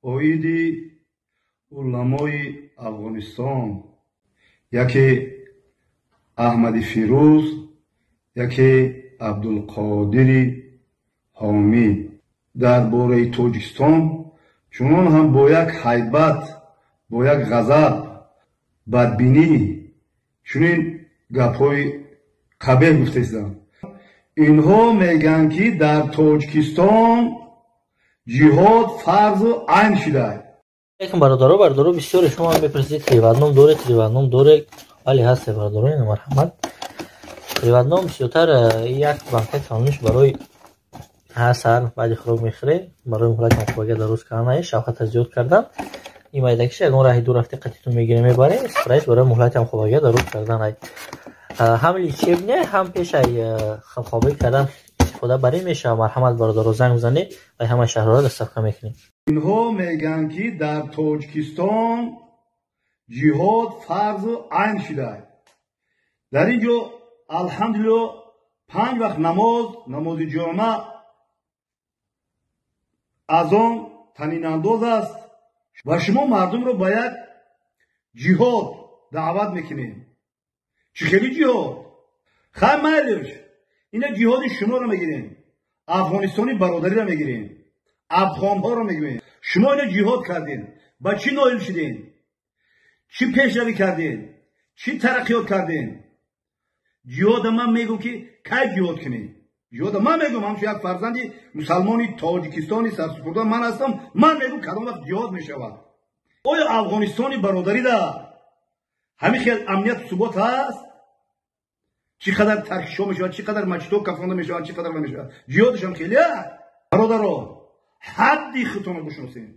оиди уламои Афғонистон, яке Аҳмади Фирӯз, яке Абдулқодири Ҳомид. дар бораи Тоҷикистон чунон ҳам бо як ҳайбат, бо як ғазаб, бадбинӣ чунин гапҳои қабеҳ гуфтаистанд. инҳо мегӯянд ки дар Тоҷикистон ҷиҳод фарзу айн шудааст. Алейкум бародаро бисёре шумо мепурсед ривадном доред? Вале ҳасте бародарони марҳамат. Ривадном бисёртар як банка калониш барои ҳар саҳар баъди хӯрок мехӯрем, барои муҳлати махубага дароз карданаи шавқата зиёд кардам. ин майдакиш ягон раҳи ду рафти қатитон мегирем мебарем, спрайс барои муҳлати махубага дароз карданай. ҳам лечебне, ҳам пешай хобхобӣ кардан истифода барӣ мешава. марҳамат бародаро, занг бизанед ва ҳамаи шаҳрҳоро дастсафка мекунем. инҳо мегӯянд ки дар Тоҷикистон ҷиҳод фарзу айн шудааст. дар ин ҷо алҳамдулилло 5 вақт намози ҷомаъ аз он танинандоз аст ва шумо мардумро ба як ҷиҳод даъват мекунем. чӣ хели ҷиҳод? хай майлиш, ина ҷиҳоди шуморо мегирем, афғонистони бародариро мегирем, афғонҳоро мегирем. шумо ина ҷиҳод кардем, ба чӣ ноил шудем? чӣ пешравӣ кардем? чӣ тараққиёт кардем? ҷиҳода ман мегӯм ки кай ҷиҳод кунем. ҷиҳода ман мегӯм, ҳамчун як фарзанди мусалмони Тоҷикистони сарсупурда ман ҳастам, ман мегӯм кадом вақт ҷиҳод мешавад. оё афғонистони бародарида ҳамин хел амнияту субот ҳаст? чӣ қадар таркишҳо мешавад, чӣ қадар масҷидҳо кафонда мешавад, чӣ қадар мешавад? ҷиҳодашам хеле аст. бародаро, ҳадди худтонро бишносем.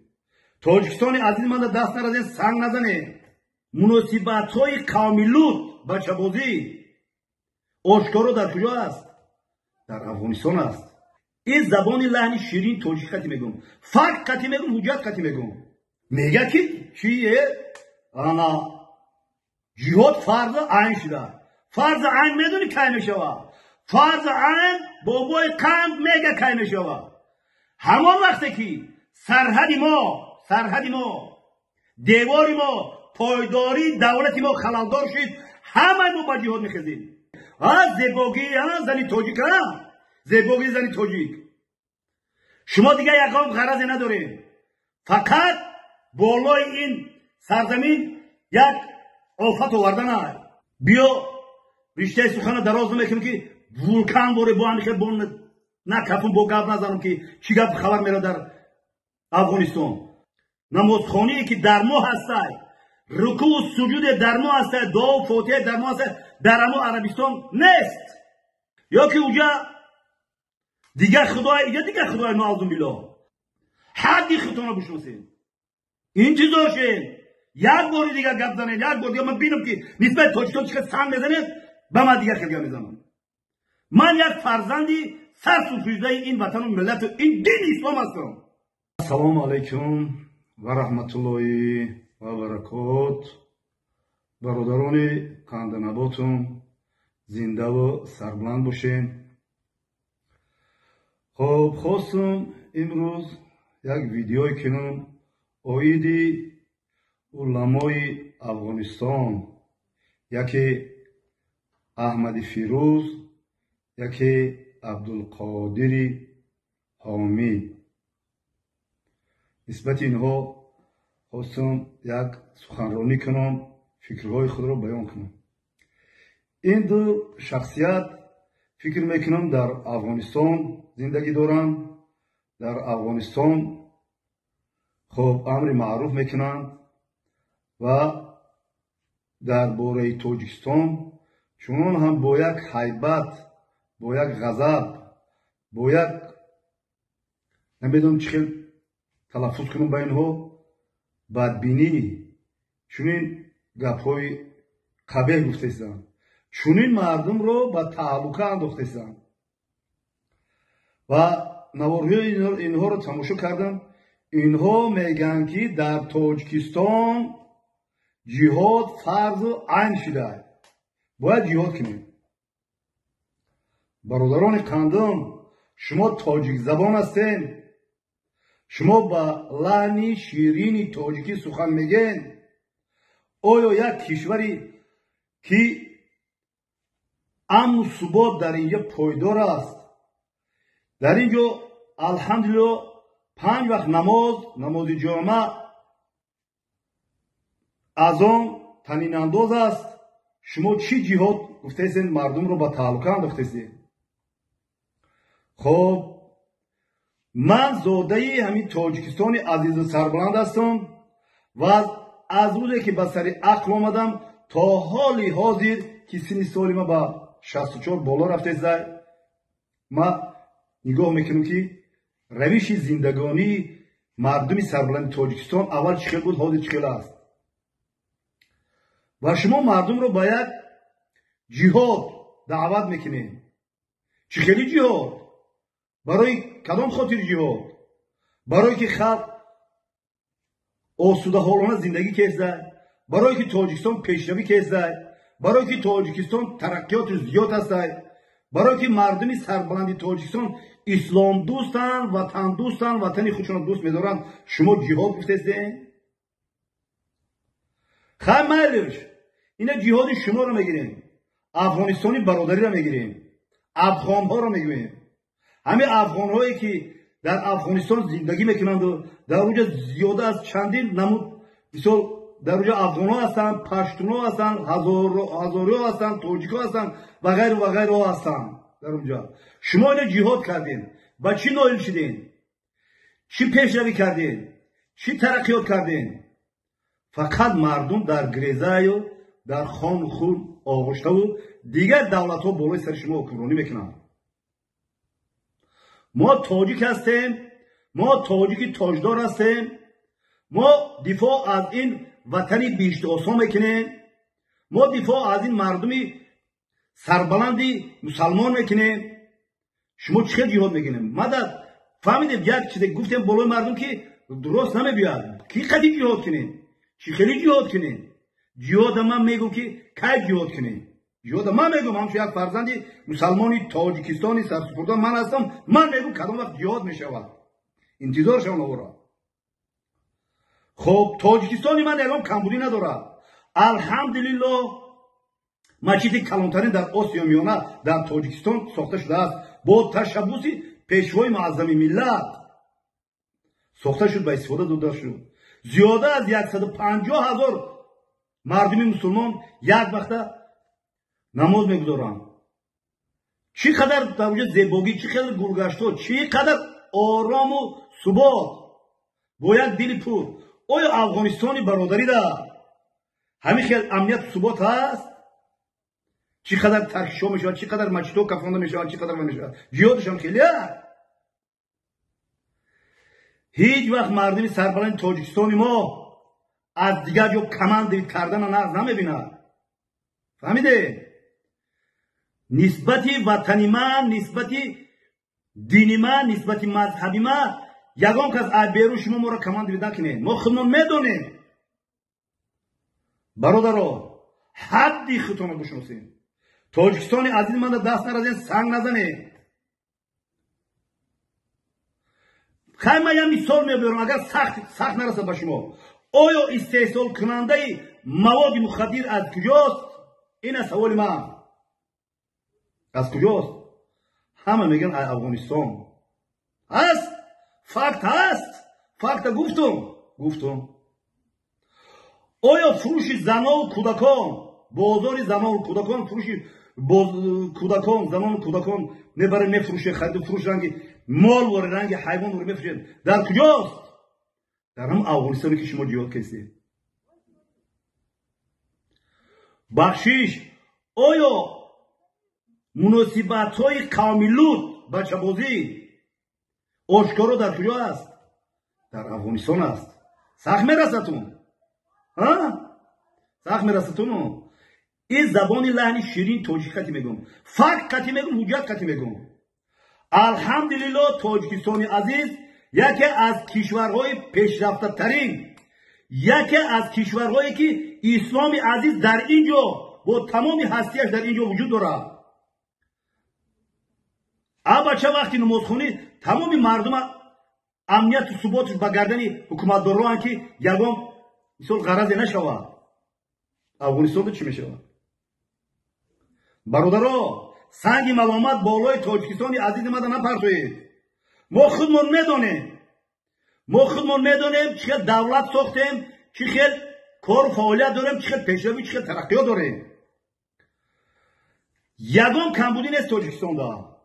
Тоҷикистони азиз манда даст наразем, санг назанем. муносибатҳои қавми лут, бачабозӣ, ошкоро дар куҷо аст? дар Афғонистон аст. ин забони лаҳни ширин тоҷикӣ қатӣ мегӯм, факт қатӣ мегӯм, ҳуҷҷат қатӣ мегӯм. мега ки чие ана ҷиҳод фарзу айн шудааст. фарзу айн медони кай мешавад? фарзу айн бобои қанд мега кай мешавад. ҳамон вақте ки сарҳади мо, девори мо, пойдори давлати мо халалдор шуд, ҳамаи мо ба ҷиҳод мехезем. зебогӣ зани тоҷик, зебогӣ зани тоҷик. шумо дигар ягон ғаразе надорем, фақат болои ин сарзамин як офат овардан аст. биё риштаи сухана дароз намекунем ки вулкан боре бо ҳамихел бо накафун бо гап назанам ки чӣ гап хабар мерад дар Афғонистон. намозхоние ки дар мо ҳастай, рукӯъу суҷуде дар мо ҳастай, дуо фотиҳае дар мо ҳастай, дар ҳамо Арабистон нест. ё ки уҷа дигар худои наъузубиллоҳ. ҳадди худтонро бишносем. интизоршем як бори дигар гап занед, як бор дигар ман бинам ки нисбати Тоҷикистон чӣ қадр санг мезанед, ба ман дигар хел гап мезанам. ман як фарзанди сарсуфӯздаи ин ватану миллату ин дини ислом ҳастам. ассалому алайкум ва раҳматуллоҳи ва баракот. бародарони канданаботум зиндаву сарбуланд бошем. хоб хостам имрӯз як видеое кунам оиди уламои Афғонистон, яке Аҳмади Фирӯз, яке Абдулқодири Ҳомид. нисбати инҳо хостам як суханронӣ кунам, фикрҳои худро баён кунам. ин ду шахсият фикр мекунам дар Афғонистон зиндагӣ доранд, дар Афғонистон хоб амри маъруф мекунанд ва дар бораи Тоҷикистон чунон ҳам бо як ҳайбат, бо як ғазаб, бо як намедонам чӣ хел талаффуз кунам ба инҳо, бадбинӣ чунин гапҳои қабеҳ гуфтаистанд. чунин мардумро ба таҳаллука андохтаистанд. ва наворҳои инҳоро тамошо кардам. инҳо мегӯянд ки дар Тоҷикистон ҷиҳод фарзу айн шудааст. бояд ҷиҳод кунем. бародарони қандум, шумо тоҷикзабон ҳастед? شما با لحنی شیرینی تاجیکی سخن میگین. آیا یک کشوری که امن و ثبات در اینجا پایدار است، در اینجا الحمدلله 5 وقت نماز جمعه اذان طنین انداز است، شما چی جهاد گفتید مردم رو با تعلق انداختید؟ خب من زاده همین تاجیکستان عزیز سربلند هستم و از روزی که به سر عقل آمدم تا حال حاضر که سن سالی ما با 64 بالا رفته زای، ما نگاه میکنم که روش زندگانی مردم سربلند تاجیکستان اول چخیل بود، حاضر چخیل است و شما مردم رو باید جهاد دعوت میکنین. چخیلی جهاد؟ برای کدام خاطر جهاد؟ برای که خلق آسوده حالانه زندگی کردن، برای که تاجیکستان پیشروی کردن، برای که تاجیکستان ترقیات زیاد هستند، برای که مردم سربلند تاجیکستان اسلام دوستن، وطن دوستن، وطن خودشون دوست می‌دارن. شما جهاد گفتید؟ خیلی مالش اینا جهاد شما رو میگیریم، افغانستانی برادری رو میگیریم، افغان ها رو میگیریم. همه افغان هایی که در افغانستان زندگی میکنند و در اونجا زیاده از چندین نمود مثال در اونجا افغان ها هستن، پشتون ها هستن، هزاری ها هستن، تاجیک ها هستن و غیر و غیر ها هستن در اونجا. شما اینا جهاد کردین، با چی نایل شدین؟ چی پیشروی کردین؟ چی ترقیات کردین؟ فقط مردم در گریزه و در خان و خون آغشته و دیگر دولت ها بالای سر شما حکمرانی میکنن. ما تاجیک هستیم، ما تاجیک تاجدار هستیم، ما دفاع از این وطنی بیشت آسان میکنیم، ما دفاع از این مردمی سربلندی مسلمان میکنیم. شما چه جهاد میکنیم؟ مدد فهمیدیم یک چیزی گفتیم بالای مردم که درست نمیبیاد کی قدی جهاد کنیم، چی خیلی جهاد کنیم. جهاد من میگم که کی جهاد کنیم؟ جهاد من میگم همش یک فرزندی مسلمانی تاجیکستانی سرسپردان من هستم، من میگم کدام وقت جهاد میشود، انتظار شما نورا. خب تاجیکستانی من الان کمبودی نداره، الحمدلله مسجد کلانترین در آسیا میانه در تاجیکستان ساخته شده است با تشبوس پیشوای معظم ملت ساخته شد، به استفاده داده شد. زیاده از 150,000 مردم مسلمان یک وقته نماز میگذارن. چقدر در اونجا زیبایی، چقدر گلگشت، چقدر آرام و ثبات با یک دل پر. آیا افغانستانی برادری دا همین خیلی امنیت ثبات هست؟ چقدر ترکشا میشود، چقدر مجدو کفانده میشود، چقدر میشود جهادشان خیلی هست. هیچ وقت مردم سربلند تاجیکستانی ما از دیگر جو کمند کردن نمیبینند. فهمیده؟ نسبتی وطنی من، نسبتی دینی من، نسبتی مذهبی من یگان که از بیرون شما ما را کمند بید نکنید. ما خودمون میدونیم برادرها، حدی خودتون رو بشناسید. تاجیکستان عزیز من دست نرازین، سنگ نزنید. خیلی من یه مثال میبرم اگر سخت نرسد به شما. آیا استحصال کننده مواد مخدر از کجاست؟ این سوال من. از کجاست؟ همه میگن افغانستان هست. فکت هست، فکت گفتم. آیا فروش زنان و کودکان، بازار زنان و کودکان، فروش کودکان، زنان و کودکان میبره میفروشه، خرید فروش رنگ مال و رنگ حیوان رو میفروشه، در کجاست؟ در هم افغانستانی که شما جهاد کردید. بخشش آیا مناسبت های قومی لوط بچه بازی آشکارا در کجا است؟ در افغانستان است. سخت میرستون؟ سخت میرستون؟ این زبانی لحنی شیرین تاجیک قطعی میگم، فقط قطعی میگم، حجت قطعی میگم. الحمدلله تاجیکستان عزیز یکی از کشورهای پیشرفته ترین، یکی از کشورهایی که اسلام عزیز در اینجا با تمام هستیش در اینجا وجود داره. بچه وقتی نماز خونی تمام مردم امنیت و ثباتش به گردن حکومتداران که یگام مثل غرض نشود. افغانستان چی میشه؟ برادرها سنگ ملامت بالای تاجیکستان عزیز ما نپرتوید. ما خودمون میدونیم چه دولت ساختیم، چه خیلی کار و فعالیت داریم، چه خیلی پیشروی، چه خیلی ترقیات داریم. یگام کمبودی نیست تاجیکستان دا.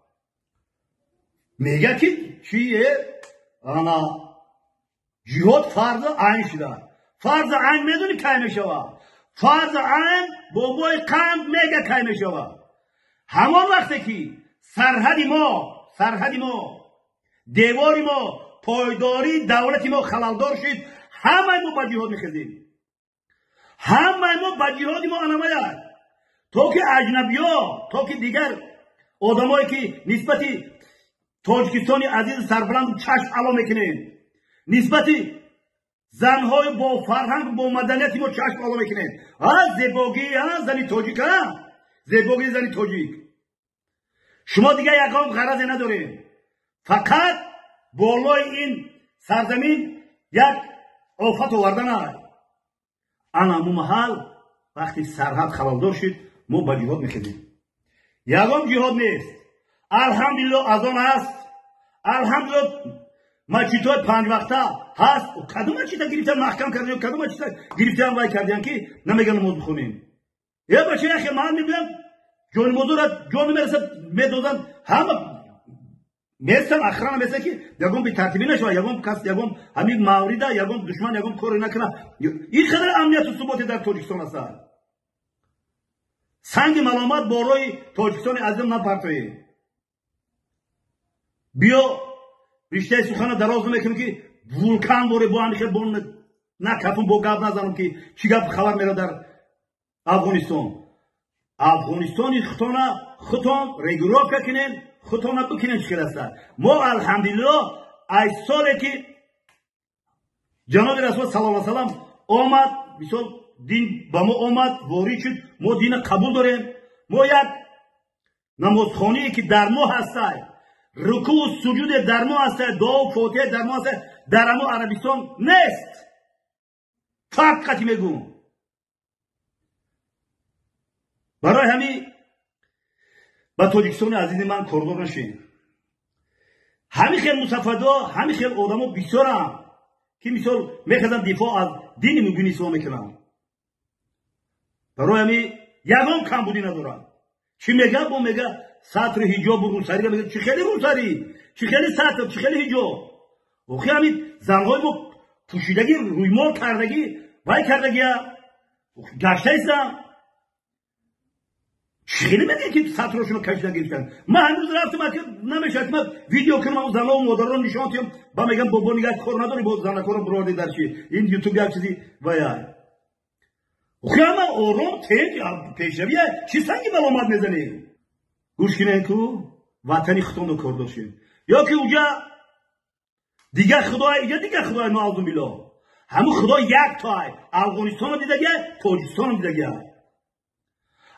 میگه که چیه؟ جهاد فرض عین شده. فرض عین میدونی کی میشوه؟ فرض عین بابای قند میگه کی میشوه؟ همان وقتی که سرحد ما دیواری ما پایداری دولت ما خلالدار شد، همه ما به جهاد میخزیم. همه ما به جهاد ما انماید. تا که اجنبی ها، تا که دیگر آدمایی که نسبتی تاجیکستانی عزیز سربلند چشم علا میکنین، نسبتی زنهای با فرهنگ با مدنیتی ما چشم علا میکنین. زیباگی زنی تاجیک، زیباگی زنی تاجیک. شما دیگه یکم غرض ندارین، فقط بالای این سرزمین یک آفت آوردن است. اما محل وقتی سرحد خلالدار شد ما به جهاد میخویم. یگام جهاد نیست. الحمدلله از آن هست. الحمدلله مسجدهای 5 وقته هست. و کدوم مسجد گرفتن محکم کردن، کدوم مسجد گرفتن وای کردن که نمیگن نماز بخونیم. یه بچه اخی من میگم جان موضوع جان میرسه میدادن همه میرسن اخران میرسه که یگام به ترتیبی نشود، یگام کس یگام همین مورد یگام دشمن یگام کاری نکنه. این خدر امنیت و ثبات در تاجیکستان است. سنگ ملامت بالای تاجیکستان عزیز نپرتوی. بیا رشته سخن دراز نمیکنم که ولکان بوره با همیشه بون نکفم با گپ نزنم که چی گپ خبر میره در افغانستان. افغانستانی خطان رگولار کنین، خطان بکنین چی است. ما الحمدلله ای سالی که جناب رسول صلی الله علیه و سلم آمد، مثال دین با ما آمد وارد شد، ما دین قبول داریم. ما یک نمازخانه‌ای که در ما هست، رکوع و سجود در ما هست، دعا و فاتحه در ما هست، در ما عربستان نیست. فقط میگم برای همین با تاجیکستان عزیز من کاردار نشین. همین خیلی مصفدا، همین خیلی آدم بسیارم که مثال میخوادن دفاع از دین مبین اسلام میکنن. برای همین یگام کمبودی ندارن. چی میگه؟ با میگه سطر حجاب و روسری، میگه چی خیلی روسری، چی خیلی سطر، چی خیلی حجاب. اوخی همین زنهای با پوشیدگی رویمال کردگی وای کردگی گشته ایستم. خیلی میگه که سطرشون رو کشیدن گرفتن. من هنوز رفتم که نمیشه من ویدیو کنم و زنها و مادران نشان دادم با میگم بابا نگاه کار نداری با زنکارم برادر در چی این یوتیوب یک چیزی وای خیلی آرام تیج پیشرویه چی سنگی ملامت میزنی. گوش کنین که وطنی خطان رو کار داشتیم یا که اونجا دیگه خدای نعوذ بالله همون خدا یک تای افغانستان رو دیده گه، تاجیکستان رو دیده گه.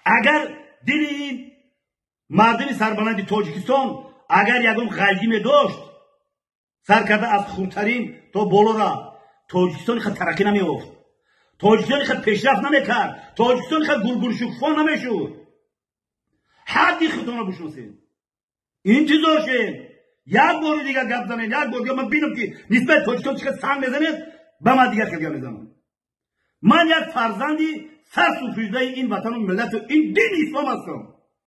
اگر دل این مردم سربلند تاجیکستان اگر یکم غلجی داشت سر کرده از خونترین تا بالا را، تاجیکستان خیلی ترقی نمیافت، تاجیکستان خیلی پیشرفت نمیکرد، تاجیکستان خیلی گلگل شکوفا نمیشد. حدی خودتون رو بشناسید، انتظار شید یک بار دیگه گپ زنید، یک بار من ببینم که نسبت تاجیکستان چقدر سنگ میزنید به من دیگه خیلی میزنم. من یک فرزندی سرسوفریده این وطن و ملت و این دین اسلام هستم.